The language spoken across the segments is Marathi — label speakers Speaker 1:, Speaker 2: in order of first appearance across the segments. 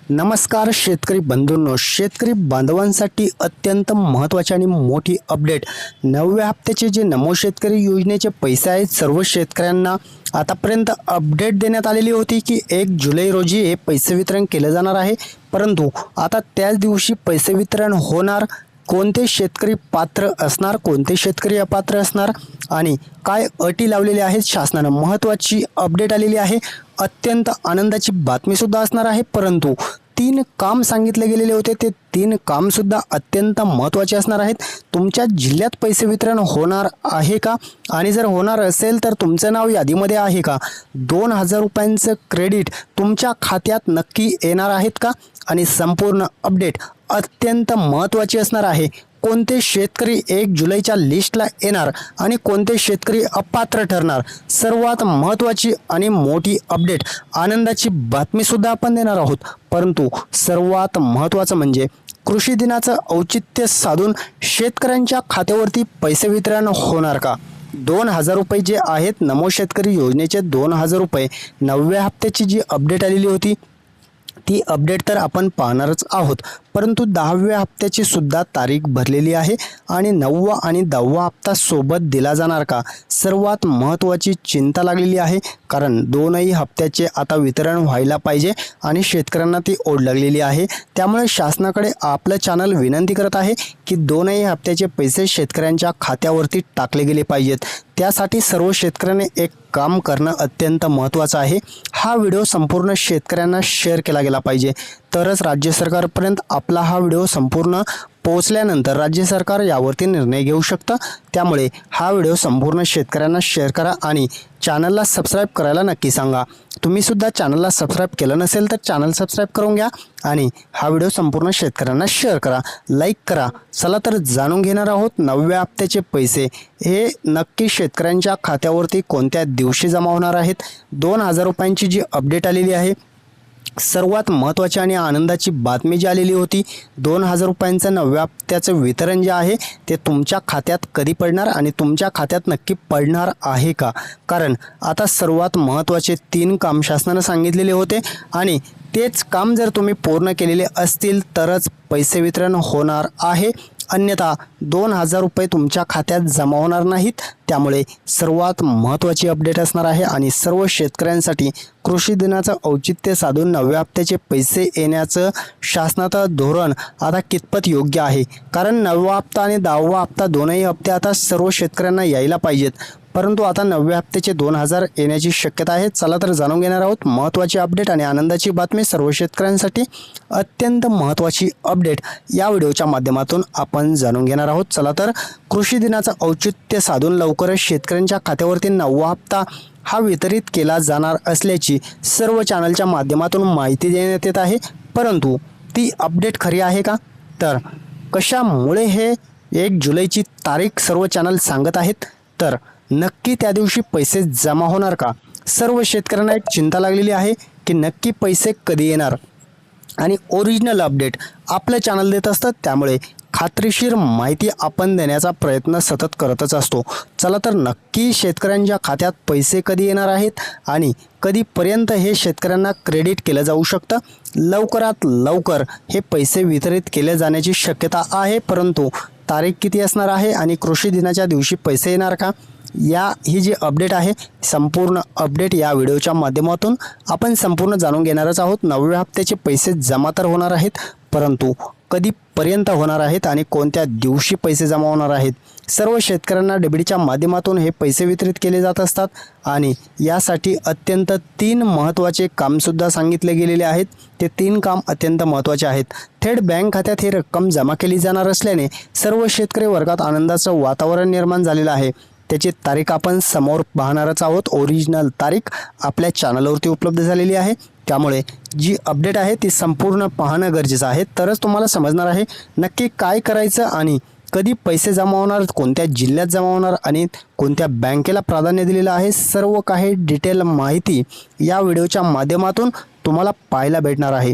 Speaker 1: नमस्कार शेतकरी बंधूंनो, शेतकरी बांधवांसाठी अत्यंत महत्त्वाची आणि मोठी अपडेट. 9व्या हप्त्याचे जे नमो शेतकरी योजनेचे पैसे आहेत, सर्व शेतकऱ्यांना आतापर्यंत अपडेट देण्यात आलेली होती की 1 जुलै रोजी हे पैसे वितरण केले जाणार आहे. परंतु आता त्याच दिवशी पैसे वितरण होणार. कोणते शेतकरी पात्र असणार, कोणते शेतकरी अपात्र असणार आणि काय अटी लावलेल्या आहेत शासनानं, महत्त्वाची अपडेट आलेली आहे. अत्यंत आनंदाची बातमीसुद्धा असणार आहे. परंतु 3 काम सांगितले गेलेले होते, ते 3 कामसुद्धा अत्यंत महत्त्वाचे असणार आहेत. तुमच्या जिल्ह्यात पैसे वितरण होणार आहे का, आणि जर होणार असेल तर तुमचं नाव यादीमध्ये आहे का, 2000 रुपयांचं क्रेडिट तुमच्या खात्यात नक्की येणार आहेत का, आणि संपूर्ण अपडेट अत्यंत महत्त्वाची असणार आहे. कोणते शेतकरी 1 जुलैच्या लिस्टला येणार आणि कोणते शेतकरी अपात्र ठरणार, सर्वात महत्त्वाची आणि मोठी अपडेट, आनंदाची बातमीसुद्धा आपण देणार आहोत. परंतु सर्वात महत्त्वाचं म्हणजे कृषी दिनाचं औचित्य साधून शेतकऱ्यांच्या खात्यावरती पैसे वितरण होणार का. 2000 रुपये जे आहेत नमो शेतकरी योजनेचे 2000 रुपये 9व्या हप्त्याची जी अपडेट आलेली होती, ती अपडेट तर आपण पाहणारच आहोत. परंतु 10व्या हप्त्याची सुद्धा तारीख भरलेली आहे आणि 9वा आणि 10वा हप्ता सोबत दिला जाणार का, सर्वात महत्त्वाची चिंता लागलेली आहे. कारण दोनही हप्त्याचे आता वितरण व्हायला पाहिजे आणि शेतकऱ्यांना ती ओढ लागलेली आहे. त्यामुळे शासनाकडे आपलं चॅनल विनंती करत आहे की दोनही हप्त्याचे पैसे शेतकऱ्यांच्या खात्यावरती टाकले गेले पाहिजेत. त्यासाठी सर्व शेतकऱ्यांनी एक काम करणं अत्यंत महत्त्वाचं आहे. हा व्हिडिओ संपूर्ण शेतकऱ्यांना शेअर केला गेला पाहिजे, तरच राज्य सरकारपर्यंत आपला हा व्हिडिओ संपूर्ण पोहोचल्यानंतर राज्य सरकार यावरती निर्णय घेऊ शकतं. त्यामुळे हा व्हिडिओ संपूर्ण शेतकऱ्यांना शेअर करा आणि चॅनलला सबस्क्राईब करायला नक्की सांगा. तुम्हीसुद्धा चॅनलला सबस्क्राईब केलं नसेल तर चॅनल सबस्क्राईब करून घ्या आणि हा व्हिडिओ संपूर्ण शेतकऱ्यांना शेअर करा, लाईक करा. चला तर जाणून घेणार आहोत 9व्या हप्त्याचे पैसे हे नक्की शेतकऱ्यांच्या खात्यावरती कोणत्या दिवशी जमा होणार आहेत. 2000 रुपयांची जी अपडेट आलेली आहे, सर्वात महत्त्वाची आणि आनंदाची बातमी जी आलेली होती, 2000 रुपयांचं 9व्या हप्त्याचं वितरण जे आहे ते तुमच्या खात्यात कधी पडणार आणि तुमच्या खात्यात नक्की पडणार आहे का. कारण आता सर्वात महत्त्वाचे 3 काम शासनानं सांगितलेले होते आणि तेच काम जर तुम्ही पूर्ण केलेले असतील तरच पैसे वितरण होणार आहे, अन्यथा 2000 रुपये तुमच्या खात्यात जमा होणार नाहीत. त्यामुळे सर्वात महत्त्वाची अपडेट असणार आहे आणि सर्व शेतकऱ्यांसाठी कृषी दिनाचं औचित्य साधून 9व्या हप्त्याचे पैसे येण्याचं शासनाचं धोरण आता कितपत योग्य आहे. कारण 9वा हप्ता आणि 10वा हप्ता दोनही हप्ते आता सर्व शेतकऱ्यांना यायला पाहिजेत, परंतु आता 9व्या हप्त्याचे 2000 येण्याची शक्यता आहे. चला तर जाणून घेणार आहोत महत्त्वाची अपडेट आणि आनंदाची बातमी. सर्व शेतकऱ्यांसाठी अत्यंत महत्त्वाची अपडेट या व्हिडिओच्या माध्यमातून आपण जाणून घेणार आहोत. चला तर कृषी दिनाचं औचित्य साधून लवकरच शेतकऱ्यांच्या खात्यावरती 9वा हप्ता हा वितरित केला जाणार असल्याची सर्व चॅनलच्या माध्यमातून माहिती देण्यात येत आहे. परंतु ती अपडेट खरी आहे का, तर कशामुळे हे 1 जुलैची तारीख सर्व चॅनल सांगत आहेत, तर नक्की त्या दिवशी पैसे जमा होणार का. सर्व शेतकऱ्यांना एक चिंता लागलेली आहे की नक्की पैसे कधी येणार, आणि ओरिजिनल अपडेट आपलं चॅनल देत असतं. त्यामुळे खात्रीशीर माहिती आपण देण्याचा प्रयत्न सतत करतच असतो. चला तर नक्की शेतकऱ्यांच्या खात्यात पैसे कधी येणार आहेत आणि कधीपर्यंत हे शेतकऱ्यांना क्रेडिट केलं जाऊ शकतं. लवकरात लवकर हे पैसे वितरित केले जाण्याची शक्यता आहे. परंतु तारीख किती असणार आहे आणि कृषी दिनाच्या दिवशी पैसे येणार का, ही जी अपडेट आहे, संपूर्ण अपडेट या व्हिडिओच्या माध्यमातून आपण संपूर्ण जाणून घेणारच आहोत. 9व्या हप्त्याचे पैसे जमा तर होणार आहेत, परंतु कधीपर्यंत होणार आहेत आणि कोणत्या दिवशी पैसे जमा होणार आहेत. सर्व शेतकऱ्यांना डीबीटीच्या माध्यमातून हे पैसे वितरित केले जात असतात आणि यासाठी अत्यंत 3 महत्त्वाचे कामसुद्धा सांगितले गेलेले आहेत. ते 3 काम अत्यंत महत्त्वाचे आहेत. थेट बँक खात्यात ही रक्कम जमा केली जाणार असल्याने सर्व शेतकरी वर्गात आनंदाचं वातावरण निर्माण झालेलं आहे. त्याची तारीख आपण समोर पाहणारच आहोत. ओरिजिनल तारीख आपल्या चॅनलवरती उपलब्ध झालेली आहे. त्यामुळे जी अपडेट आहे ती संपूर्ण पाहणं गरजेचं आहे, तरच तुम्हाला समजणार आहे नक्की काय करायचं आणि कधी पैसे जमा होणार, कोणत्या जिल्ह्यात जमा होणार आणि कोणत्या बँकेला प्राधान्य दिलेलं आहे. सर्व काही डिटेल माहिती या व्हिडिओच्या माध्यमातून तुम्हाला पाहायला भेटणार आहे.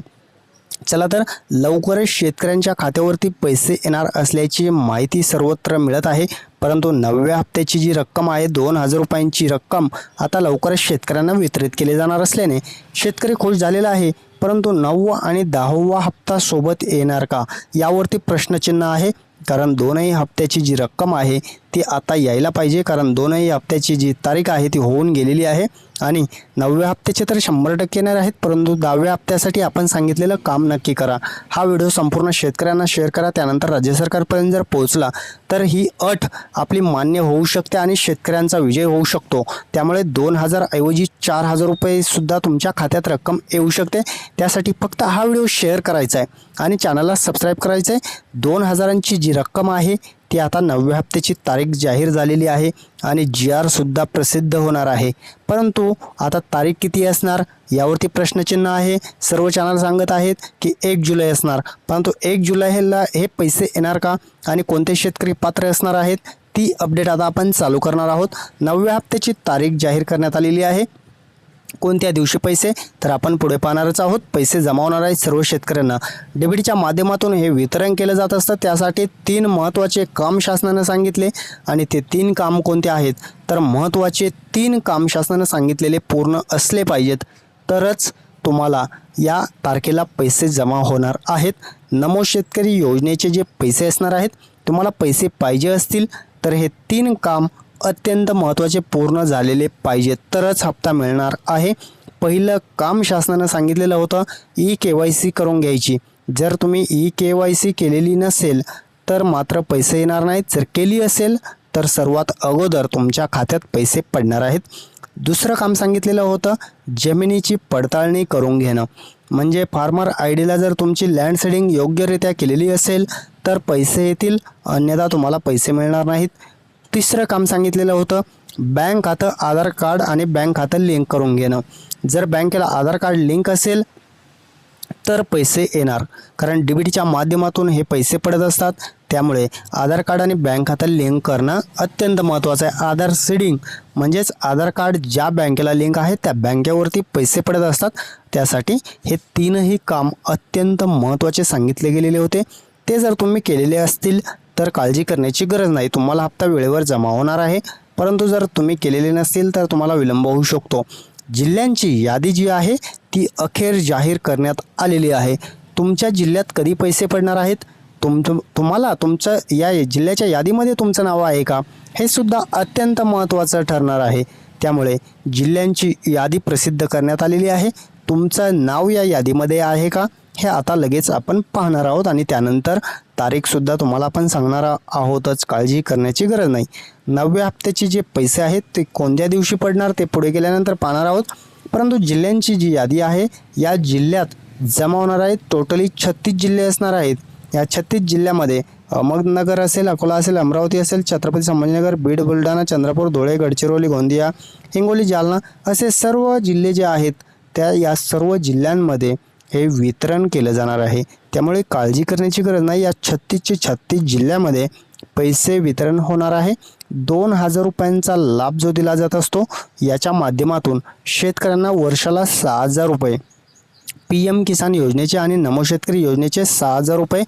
Speaker 1: चला तर लवकरच शेतकऱ्यांच्या खात्यावरती पैसे येणार असल्याची माहिती सर्वत्र मिळत आहे. परंतु 9व्या हप्त्याची जी रक्कम आहे 2,000 रुपयांची रक्कम आता लवकरच शेतकऱ्यांना वितरित केली जाणार असल्याने शेतकरी खुश झालेला आहे. परंतु 9वा आणि 10वा हप्ता सोबत येणार का यावरती प्रश्नचिन्ह आहे. कारण दोनही हप्त्याची जी रक्कम आहे ती आता यायला पाहिजे, कारण दोनही हप्त्याची जी तारीख आहे ती होऊन गेलेली आहे आणि 9व्या हप्त्याचे तर 100% येणार आहेत. परंतु 10व्या हप्त्यासाठी आपण सांगितलेलं काम नक्की करा. हा व्हिडिओ संपूर्ण शेतकऱ्यांना शेअर करा. त्यानंतर राज्य सरकारपर्यंत जर पोहोचला तर ही अट आपली मान्य होऊ शकते आणि शेतकऱ्यांचा विजय होऊ शकतो. त्यामुळे 2,000 ऐवजी 4,000 रुपये सुद्धा तुमच्या खात्यात रक्कम येऊ शकते. त्यासाठी फक्त हा व्हिडिओ शेअर करायचा आहे आणि चॅनलला सबस्क्राईब करायचं आहे. 2,000ची जी रक्कम आहे ती आता 9व्या हप्त्याची तारीख जाहीर झालेली आहे आणि GR सुद्धा प्रसिद्ध होणार आहे. परंतु आता तारीख किती असणार यावरती प्रश्नचिन्ह आहे. सर्व चॅनल सांगत आहेत की 1 जुलै असणार, परंतु 1 जुलैला हे पैसे येणार का आणि कोणते शेतकरी पात्र असणार आहेत ती अपडेट आता आपण चालू करणार आहोत. 9व्या हप्त्याची तारीख जाहीर करण्यात आलेली आहे. कोणत्या दिवशी पैसे तर आपण पुढे पाहणारच आहोत. पैसे जमा होणार आहेत सर्व शेतकऱ्यांना. डीबीटीच्या माध्यमातून हे वितरण केलं जात असतं. त्यासाठी 3 महत्त्वाचे काम शासनानं सांगितले आणि ते 3 काम कोणते आहेत तर महत्त्वाचे 3 काम शासनानं सांगितलेले पूर्ण असले पाहिजेत तरच तुम्हाला या तारखेला पैसे जमा होणार आहेत. नमो शेतकरी योजनेचे जे पैसे असणार आहेत, तुम्हाला पैसे पाहिजे असतील तर हे 3 काम अत्यंत महत्त्वाचे पूर्ण झालेले पाहिजेत तरच हप्ता मिळणार आहे. पहिलं काम शासनानं सांगितलेलं होतं EKYC करून घ्यायची. जर तुम्ही EKYC केलेली नसेल तर मात्र पैसे येणार नाहीत. जर केली असेल तर सर्वात अगोदर तुमच्या खात्यात पैसे पडणार आहेत. दुसरं काम सांगितलेलं होतं जमिनीची पडताळणी करून घेणं. म्हणजे फार्मर IDला जर तुमची लँड सीडिंग योग्यरित्या केलेली असेल तर पैसे येतील, अन्यथा तुम्हाला पैसे मिळणार नाहीत. तिसरं काम सांगितलेलं होतं बँक खातं, आधार कार्ड आणि बँक खातं लिंक करून घेणं. जर बँकेला आधार कार्ड लिंक असेल तर पैसे येणार, कारण डीबीटीच्या माध्यमातून हे पैसे पडत असतात. त्यामुळे आधार कार्ड आणि बँक खातं लिंक करणं अत्यंत महत्त्वाचं आहे. आधार सीडिंग म्हणजेच आधार कार्ड ज्या बँकेला लिंक आहे त्या बँकेवरती पैसे पडत असतात. त्यासाठी हे 3ही काम अत्यंत महत्त्वाचे सांगितले गेलेले होते. ते जर तुम्ही केलेले असतील तर काळजी करण्याची गरज नाही, तुम्हाला हप्ता वेळेवर जमा होणार आहे. परंतु जर तुम्ही केलेले नसतील तर तुम्हाला विलंब होऊ शकतो. जिल्ह्यांची यादी जी आहे ती अखेर जाहीर करण्यात आलेली आहे. तुमच्या जिल्ह्यात कधी पैसे पडणार आहेत, तुम्हाला तुमच्या या जिल्ह्याच्या यादीमध्ये तुमचं नाव आहे का हे सुद्धा अत्यंत महत्त्वाचं ठरणार आहे. त्यामुळे जिल्ह्यांची यादी प्रसिद्ध करण्यात आलेली आहे. तुमचं नाव या यादीमध्ये आहे का हे आता लगेच आपण पाहणार आहोत आणि त्यानंतर तारीखसुद्धा तुम्हाला आपण सांगणार आहोतच. काळजी करण्याची गरज नाही. 9व्या हप्त्याचे जे पैसे आहेत ते कोणत्या दिवशी पडणार ते पुढे गेल्यानंतर पाहणार आहोत. परंतु जिल्ह्यांची जी यादी आहे या जिल्ह्यात जमा होणार आहेत. टोटली 36 जिल्हे असणार आहेत. या 36 जिल्ह्यामध्ये अहमदनगर असेल, अकोला असेल, अमरावती असेल, छत्रपती संभाजीनगर, बीड, बुलढाणा, चंद्रपूर, धुळे, गडचिरोली, गोंदिया, हिंगोली, जालना असे सर्व जिल्हे जे आहेत त्या या सर्व जिल्ह्यांमध्ये हे वितरण केलं जाणार आहे. त्यामुळे काळजी करण्याची गरज नाही. या 36चे 36 जिल्ह्यामध्ये पैसे वितरण होणार आहे. 2,000 रुपयांचा लाभ जो दिला जात असतो याच्या माध्यमातून शेतकऱ्यांना वर्षाला 6,000 रुपये, PM किसान योजनेचे आणि नमो शेतकरी योजनेचे 6,000 रुपये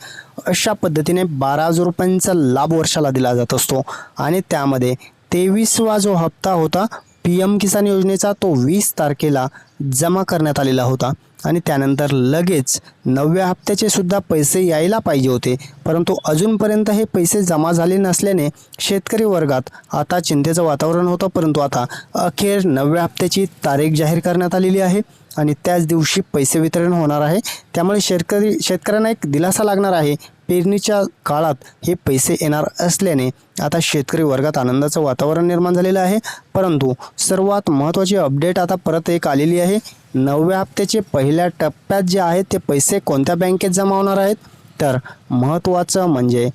Speaker 1: अशा पद्धतीने 12,000 रुपयांचा लाभ वर्षाला दिला जात असतो. आणि त्यामध्ये 23वा जो हप्ता होता PM किसान योजनेचा तो 20 तारखेला जमा करण्यात आलेला होता आणि त्यानंतर लगेच 9व्या हप्त्याचे सुद्धा पैसे यायला पाहिजे होते. परंतु अजूनपर्यंत हे पैसे जमा झाले नसल्याने शेतकरी वर्गात आता चिंतेचं वातावरण होतं. परंतु आता अखेर 9व्या हप्त्याची तारीख जाहीर करण्यात आलेली आहे आणि त्याच दिवशी पैसे वितरण होणार आहे. त्यामुळे शेतकऱ्यांना एक दिलासा लागणार आहे. पेरणीच्या काळात हे पैसे येणार असल्याने आता शेतकरी वर्गात आनंदाचं वातावरण निर्माण झालेलं आहे. परंतु सर्वात महत्त्वाची अपडेट आता परत एक आलेली आहे. 9व्या हप्त्याचे पहिल्या टप्प्यात जे आहेत ते पैसे कोणत्या बँकेत जमा होणार आहेत तर महत्त्वाचं म्हणजे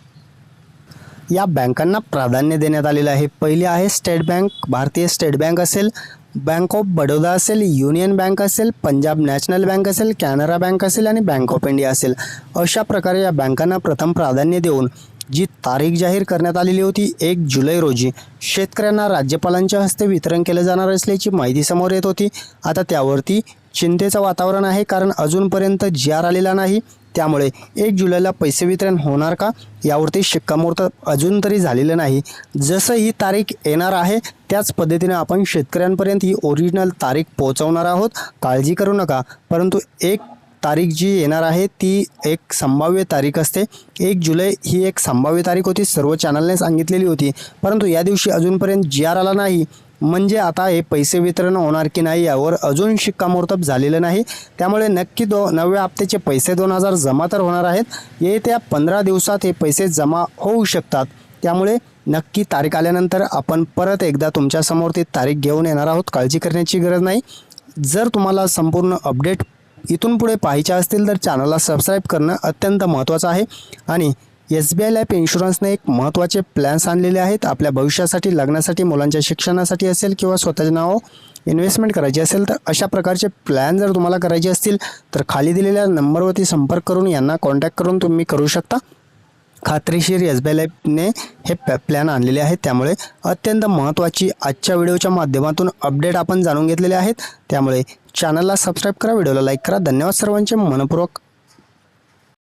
Speaker 1: या बँकांना प्राधान्य देण्यात आलेलं आहे. पहिली आहे स्टेट बँक, भारतीय स्टेट बँक असेल, बँक ऑफ बडोदा असेल, युनियन बँक असेल, पंजाब नॅशनल बँक असेल, कॅनरा बँक असेल आणि बँक ऑफ इंडिया असेल. अशा प्रकारे या बँकांना प्रथम प्राधान्य देऊन जी तारीख जाहीर करण्यात आलेली होती 1 जुलै रोजी शेतकऱ्यांना राज्यपालांच्या हस्ते वितरण केलं जाणार असल्याची माहिती समोर येत होती. आता त्यावरती चिंतेचं वातावरण आहे, कारण अजूनपर्यंत GR आलेला नाही. त्यामुळे 1 जुलैला पैसे वितरण होणार का यावरती शिक्कामोर्तब अजून तरी झालेलं नाही. जसं ही तारीख येणार आहे त्याच पद्धतीने आपण शेतकऱ्यांपर्यंत ही ओरिजिनल तारीख पोहोचवणार आहोत. काळजी करू नका. परंतु एक तारीख जी येणार आहे ती एक संभाव्य तारीख असते. 1 जुलै ही एक संभाव्य तारीख होती, सर्व चॅनलने सांगितलेली होती. परंतु या दिवशी अजूनपर्यंत GR आला नाही. म्हणजे आता हे पैसे वितरण होणार की नाही यावर अजून शिक्कामोर्तब झालेलं नाही. त्यामुळे नक्की 9व्या हप्त्याचे पैसे 2000 जमा तर होणार आहेत. येत्या 15 दिवसात हे पैसे जमा होऊ शकतात. त्यामुळे नक्की तारीख आल्यानंतर आपण परत एकदा तुमच्यासमोर ती तारीख घेऊन येणार आहोत. काळजी करण्याची गरज नाही. जर तुम्हाला संपूर्ण अपडेट इथून पुढे पाहायचे असतील तर चॅनलला सबस्क्राईब करणं अत्यंत महत्त्वाचं आहे. आणि SBI लाईफ इन्शुरन्सने एक महत्त्वाचे प्लॅन्स आणलेले आहेत. आपल्या भविष्यासाठी, लग्नासाठी, मुलांच्या शिक्षणासाठी असेल किंवा स्वतःच्या नावावर इन्व्हेस्टमेंट करायची असेल तर अशा प्रकारचे प्लॅन जर तुम्हाला करायचे असतील तर खाली दिलेल्या नंबरवरती संपर्क करून यांना कॉन्टॅक्ट करून तुम्ही करू शकता. खात्रीशीर SBI लाईफने हे प्लॅन आणलेले आहेत. त्यामुळे अत्यंत महत्त्वाची आजच्या व्हिडिओच्या माध्यमातून अपडेट आपण जाणून घेतलेले आहेत. त्यामुळे चॅनलला सबस्क्राईब करा, व्हिडिओला लाईक करा. धन्यवाद सर्वांचे मनपूर्वक